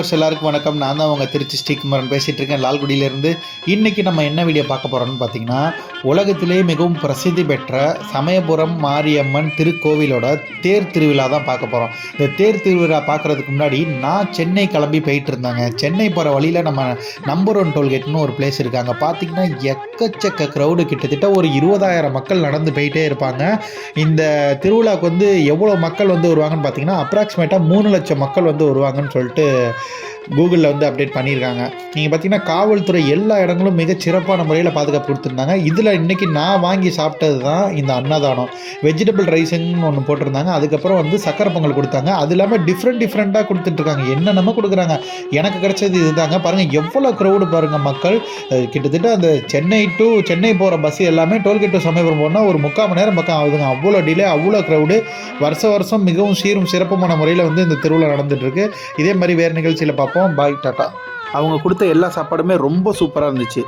எல்லாருக்கும் வணக்கம். நான் தான் உங்கள் திருச்சி ஸ்ரீகுமரன் பேசிகிட்டு இருக்கேன், லால்குடியிலேருந்து. இன்றைக்கி நம்ம என்ன வீடியோ பார்க்க போகிறோம்னு பார்த்தீங்கன்னா, உலகத்திலே மிகவும் பிரசித்தி பெற்ற சமயபுரம் மாரியம்மன் திருக்கோவிலோட தேர் திருவிழா தான் பார்க்க போகிறோம். இந்த தேர் திருவிழா பார்க்குறதுக்கு முன்னாடி நான் சென்னை கிளம்பி போயிட்டு இருந்தாங்க. சென்னை போகிற வழியில் நம்ம நம்பர் 1 டோல்கேட்னு ஒரு பிளேஸ் இருக்குது. அங்கே பார்த்தீங்கன்னா எக்கச்சக்க க்ரௌடு, கிட்டத்தட்ட ஒரு 20,000 மக்கள் நடந்து போயிட்டே இருப்பாங்க. இந்த திருவிழாவுக்கு வந்து எவ்வளோ மக்கள் வந்து வருவாங்கன்னு பார்த்தீங்கன்னா, அப்ராக்சிமேட்டாக 3 லட்சம் மக்கள் வந்து வருவாங்கன்னு சொல்லிட்டு கூகுளில் வந்து அப்டேட் பண்ணியிருக்காங்க. நீங்கள் பார்த்தீங்கன்னா காவல்துறை எல்லா இடங்களும் மிகச் சிறப்பான முறையில் பாதுகாப்பு கொடுத்துருந்தாங்க. இதில் இன்றைக்கி நான் வாங்கி சாப்பிட்டது தான் இந்த அன்னதானம். வெஜிடபிள் ரைஸுன்னு ஒன்று போட்டிருந்தாங்க. அதுக்கப்புறம் வந்து சக்கரை பொங்கல் கொடுத்தாங்க. அது இல்லாமல் டிஃப்ரெண்ட்டாக கொடுத்துட்ருக்காங்க. என்னென்னமோ கொடுக்குறாங்க. எனக்கு கிடைச்சது இதுதாங்க. பாருங்கள் எவ்வளோ க்ரௌடு பாருங்கள் மக்கள். கிட்டத்தட்ட அந்த சென்னை போகிற பஸ் எல்லாமே டோல்கேட் டு சமயபுரம் போனால் ஒரு 3/4 மணி நேரம் பக்கம் ஆகுதுங்க. அவ்வளோ டிலே, அவ்வளோ க்ரௌடு. வருஷம் மிகவும் சீரும் சிறப்புமான முறையில் வந்து இந்த திருவிழா நடந்துகிட்ருக்கு. இதே மாதிரி வேறு நிகழ்ச்சியில் பார்ப்போம். பாய், டாட்டா. அவங்க கொடுத்த எல்லா சாப்பாடுமே ரொம்ப சூப்பராக இருந்துச்சு.